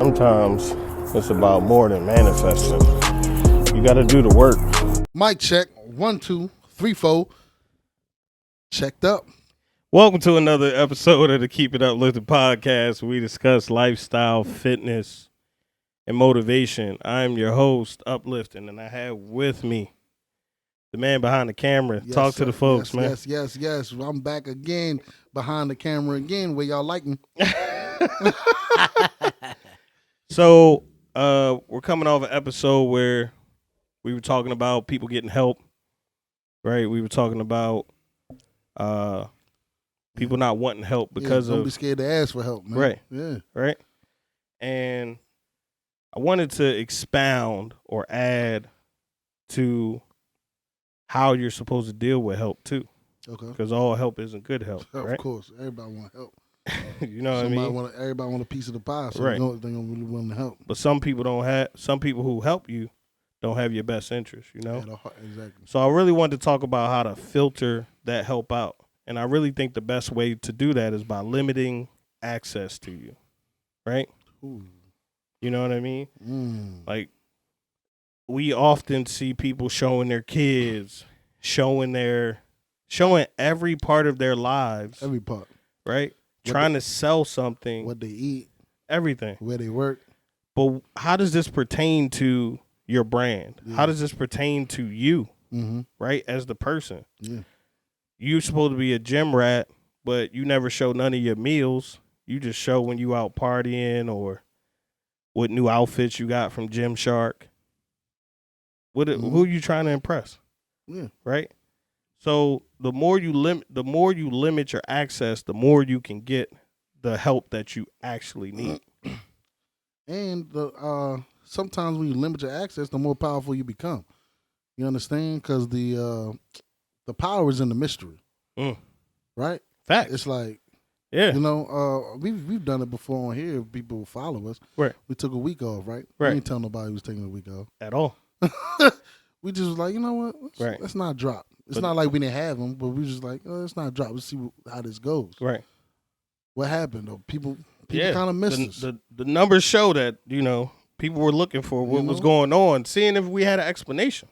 Sometimes it's about more than manifesting. You got to do the work. Mic check. 1, 2, 3, 4. Checked up. Welcome to another episode of the Keep It Uplifting podcast. Where we discuss lifestyle, fitness, and motivation. I'm your host, Uplifting, and I have with me the man behind the camera. Yes, Talk to sir. the folks, man. Yes. I'm back again behind the camera again. Where y'all like me? So, we're coming off an episode where we were talking about people getting help, right? We were talking about people not wanting help because don't be scared to ask for help, man. Right. Yeah. Right. And I wanted to expound or add to how you're supposed to deal with help too. Okay. Because all help isn't good help, Of right? course, everybody want help. You know what I mean? Everybody want a piece of the pie, so Right. they're gonna really want to help. But some people don't have. Some people who help you don't have your best interest. You know. Exactly. So I really wanted to talk about how to filter that help out, and I really think the best way to do that is by limiting access to you, right? Ooh. You know what I mean? Mm. Like, we often see people showing their kids, showing every part of their lives, Every part. right? Trying to sell something, What they eat, everything. where they work. But how does this pertain to your brand? Yeah. How does this pertain to you, Mm-hmm. right, as the person? Yeah. You're supposed to be a gym rat, but you never show none of your meals. You just show when you out partying or what new outfits you got from Gymshark. Who are you trying to impress? Yeah. Right? So the more you limit your access, the more you can get the help that you actually need. And sometimes when you limit your access, the more powerful you become. You understand? Because the power is in the mystery, right? Facts. It's like, Yeah. you know, we've done it before on here. People follow us. Right. We took a week off, right? Right. We didn't tell nobody we was taking a week off At all. We just was like, you know what? Right. Let's not drop. It's But- not like we didn't have them, but we just like, let's not drop. Let's see how this goes. Right. What happened though? People Yeah. kind of missed us. The numbers show that, people were looking for what was going on, seeing if we had an explanation.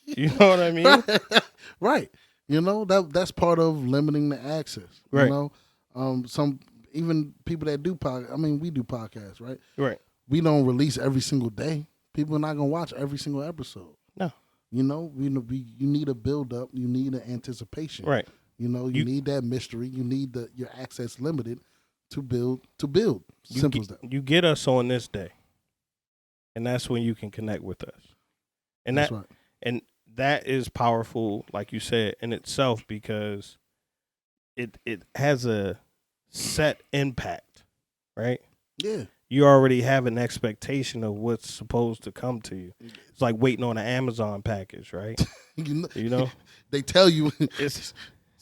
You know what I mean? Right. You know, that's part of limiting the access. Right. You know, some even people that do podcast. I mean, we do podcasts, right? Right. We don't release every single day. People are not gonna watch every single episode. No. You know, you need a build up. You need an anticipation. Right. You know, you need that mystery. You need your access limited to build. Simple as that. You get us on this day, and that's when you can connect with us. And That's right. And that is powerful, like you said, in itself, because it has a set impact, right? Yeah. You already have an expectation of what's supposed to come to you. It's like waiting on an Amazon package, right? You know? They tell you It's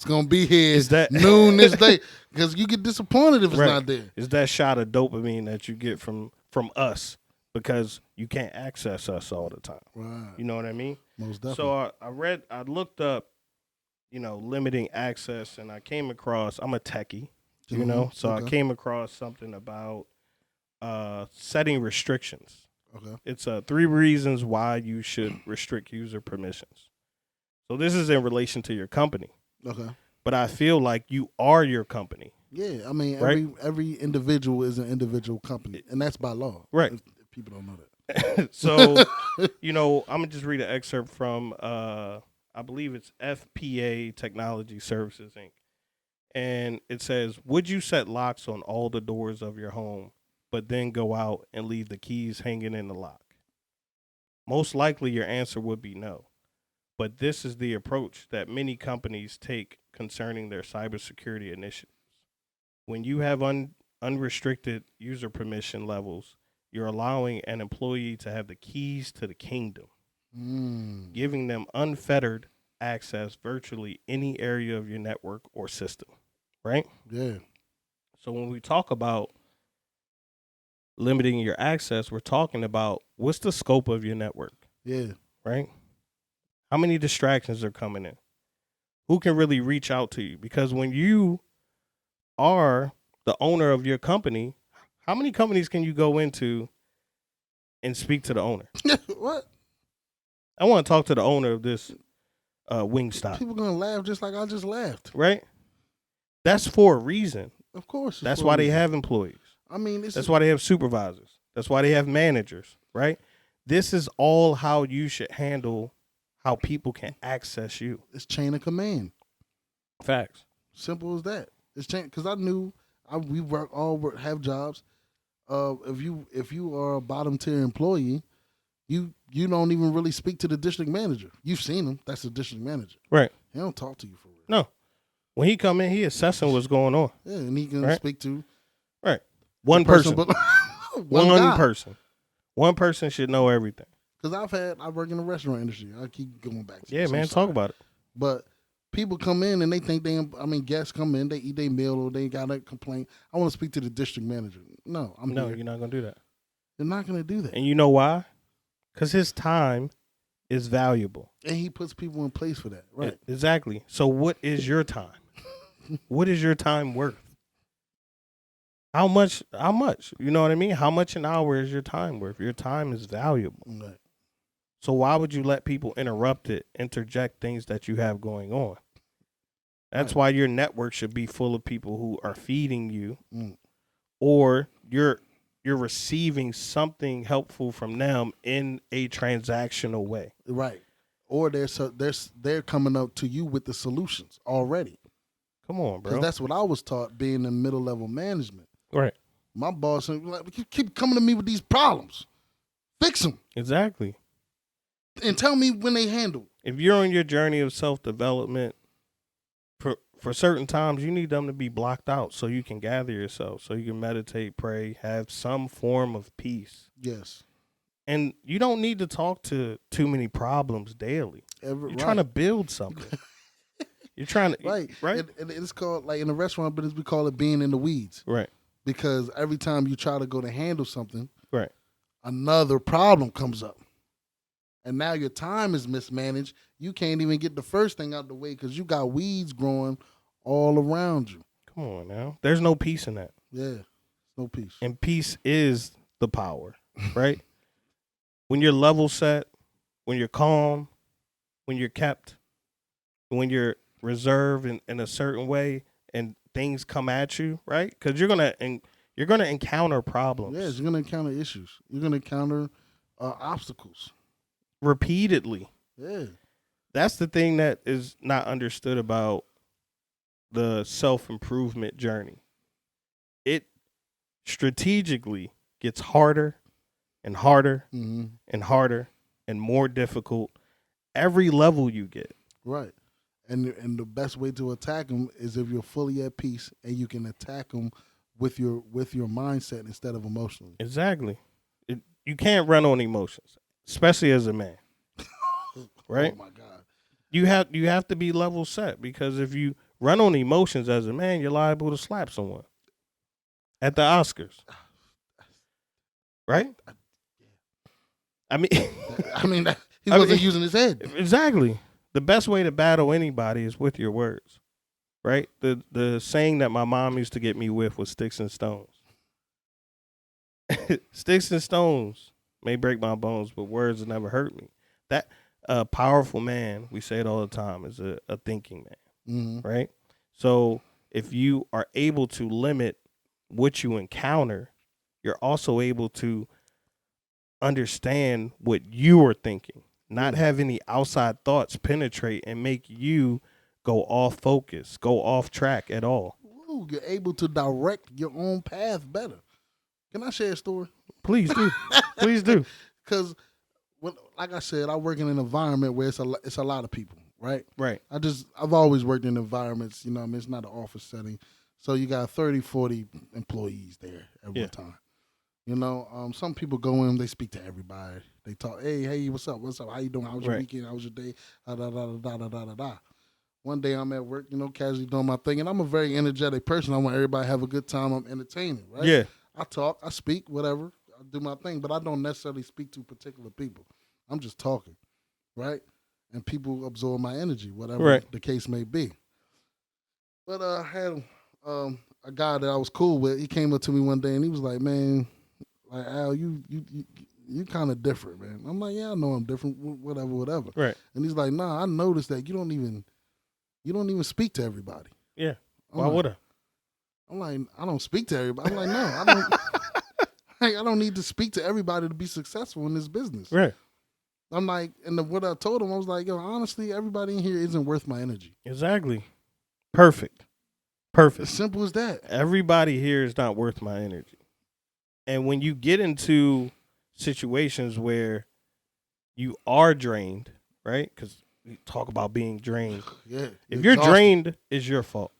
gonna be here Is that- noon this day because you get disappointed if it's Right. not there. It's that shot of dopamine that you get from us because you can't access us all the time. Right. You know what I mean? Most definitely. So I looked up, limiting access, and I came across, I'm a techie, so I Okay. came across something about setting restrictions. Okay. It's 3 reasons why you should restrict user permissions. So this is in relation to your company, Okay. but I feel like you are your company. Yeah, I mean, Right. every individual is an individual company, and that's by law. Right. If people don't know that. So, I'm going to just read an excerpt from, I believe it's FPA Technology Services, Inc. And it says, would you set locks on all the doors of your home, but then go out and leave the keys hanging in the lock? Most likely your answer would be no. But this is the approach that many companies take concerning their cybersecurity initiatives. When you have unrestricted user permission levels, you're allowing an employee to have the keys to the kingdom, giving them unfettered access virtually any area of your network or system, right? Yeah. So when we talk about limiting your access, we're talking about what's the scope of your network, Yeah. right? How many distractions are coming in? Who can really reach out to you? Because when you are the owner of your company, How many companies can you go into and speak to the owner? What? I want to talk to the owner of this Wingstop. People gonna laugh just like I just laughed. Right? That's for a reason. Of course. That's why they have employees. I mean, that's why they have supervisors. That's why they have managers, right? This is all how you should handle how people can access you. It's chain of command. Facts. Simple as that. It's chain, because I knew we have jobs. If you are a bottom tier employee, you don't even really speak to the district manager. You've seen him. That's the district manager. Right. He don't talk to you for real. No. When he come in, he assessing what's going on. Yeah, and he can speak to one person. One person. One person should know everything. Because I work in the restaurant industry. I keep going back to this. Man, talk about it. But people come in and they think guests come in, they eat their meal or they got a complaint. I want to speak to the district manager. No, No, you're not going to do that. You're not going to do that. And you know why? Because his time is valuable. And he puts people in place for that. Right. Exactly. So what is your time? What is your time worth? How much? You know what I mean? How much an hour is your time worth? Your time is valuable. Right. So why would you let people interject things that you have going on? That's why your network should be full of people who are feeding you, or you're receiving something helpful from them in a transactional way. Right. Or they're coming up to you with the solutions already. Come on, bro. Because that's what I was taught being in middle level management. Right. My boss like, keep coming to me with these problems. Fix them. Exactly. And tell me when they handle. If you're on your journey of self-development, for certain times, you need them to be blocked out so you can gather yourself, so you can meditate, pray, have some form of peace. Yes. And you don't need to talk to too many problems daily. You're trying to build something. You're trying to right. And it's called, like in the restaurant business, we call it being in the weeds. Right. Because every time you try to go to handle something, right, another problem comes up, and now your time is mismanaged. You can't even get the first thing out the way because you got weeds growing all around you. Come on now. There's no peace in that. Yeah, no peace. And peace is the power, right? When you're level set, when you're calm, when you're kept, when you're reserved in a certain way and things come at you, right? Because you're gonna encounter problems. Yes, you're gonna encounter issues. You're gonna encounter obstacles repeatedly. Yeah, that's the thing that is not understood about the self-improvement journey. It strategically gets harder and harder and harder and more difficult every level you get. Right. And the best way to attack them is if you're fully at peace and you can attack them with your mindset instead of emotionally. Exactly. You can't run on emotions, especially as a man. Right? Oh my God. You have to be level set, because if you run on emotions as a man, you're liable to slap someone at the Oscars. Right? I mean, he wasn't using his head. Exactly. The best way to battle anybody is with your words, right? The saying that my mom used to get me with was sticks and stones. Sticks and stones may break my bones, but words will never hurt me. That powerful man, we say it all the time, is a thinking man, right? So if you are able to limit what you encounter, you're also able to understand what you are thinking. Not have any outside thoughts penetrate and make you go off focus, go off track at all. Ooh, you're able to direct your own path better. Can I share a story? Please do. Please do. Because, like I said, I work in an environment where it's a lot of people, right? Right. I've always worked in environments, it's not an office setting. So you got 30, 40 employees there at one time. Some people go in, they speak to everybody. They talk, hey, what's up? How you doing? How was your weekend? How was your day? Da. One day I'm at work, casually doing my thing, and I'm a very energetic person. I want everybody to have a good time. I'm entertaining, right? Yeah. I talk, I speak, whatever. I do my thing, but I don't necessarily speak to particular people. I'm just talking, right? And people absorb my energy, whatever the case may be. But I had a guy that I was cool with. He came up to me one day and he was like, "Man, like Al, you kind of different, man." I'm like, "Yeah, I know I'm different. Whatever." Right. And he's like, "Nah, I noticed that you don't even speak to everybody." Yeah. I'm Why like, would I? I'm like, I don't speak to everybody. I'm like, no, I don't. Like, I don't need to speak to everybody to be successful in this business. Right. I'm like, and what I told him, I was like, yo, honestly, everybody in here isn't worth my energy. Exactly. Perfect. Perfect. As simple as that. Everybody here is not worth my energy. And when you get into situations where you are drained, right? Because we talk about being drained. Yeah. If you're exhausted. drained, it's your fault.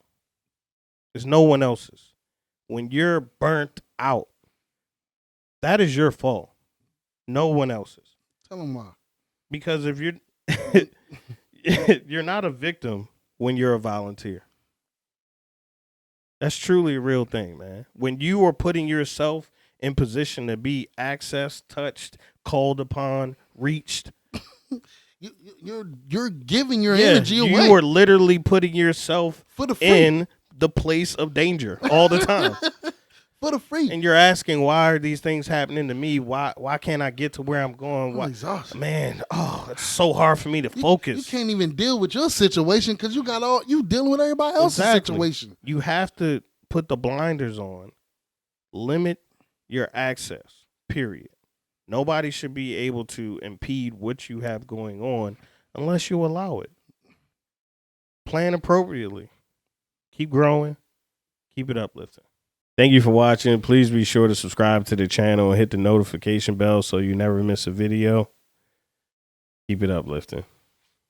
It's no one else's. When you're burnt out, that is your fault. No one else's. Tell him why. Because if you're you're not a victim when you're a volunteer. That's truly a real thing, man. When you are putting yourself in position to be accessed, touched, called upon, reached, you're giving your energy away. You are literally putting yourself for the free. In the place of danger all the time. For the free. And you're asking, why are these things happening to me? Why can't I get to where I'm going? I'm exhausted. Man, it's so hard for me to focus. You can't even deal with your situation because you dealing with everybody else's situation. You have to put the blinders on. Limit your access, period. Nobody should be able to impede what you have going on unless you allow it. Plan appropriately. Keep growing. Keep it uplifting. Thank you for watching. Please be sure to subscribe to the channel and hit the notification bell so you never miss a video. Keep it uplifting.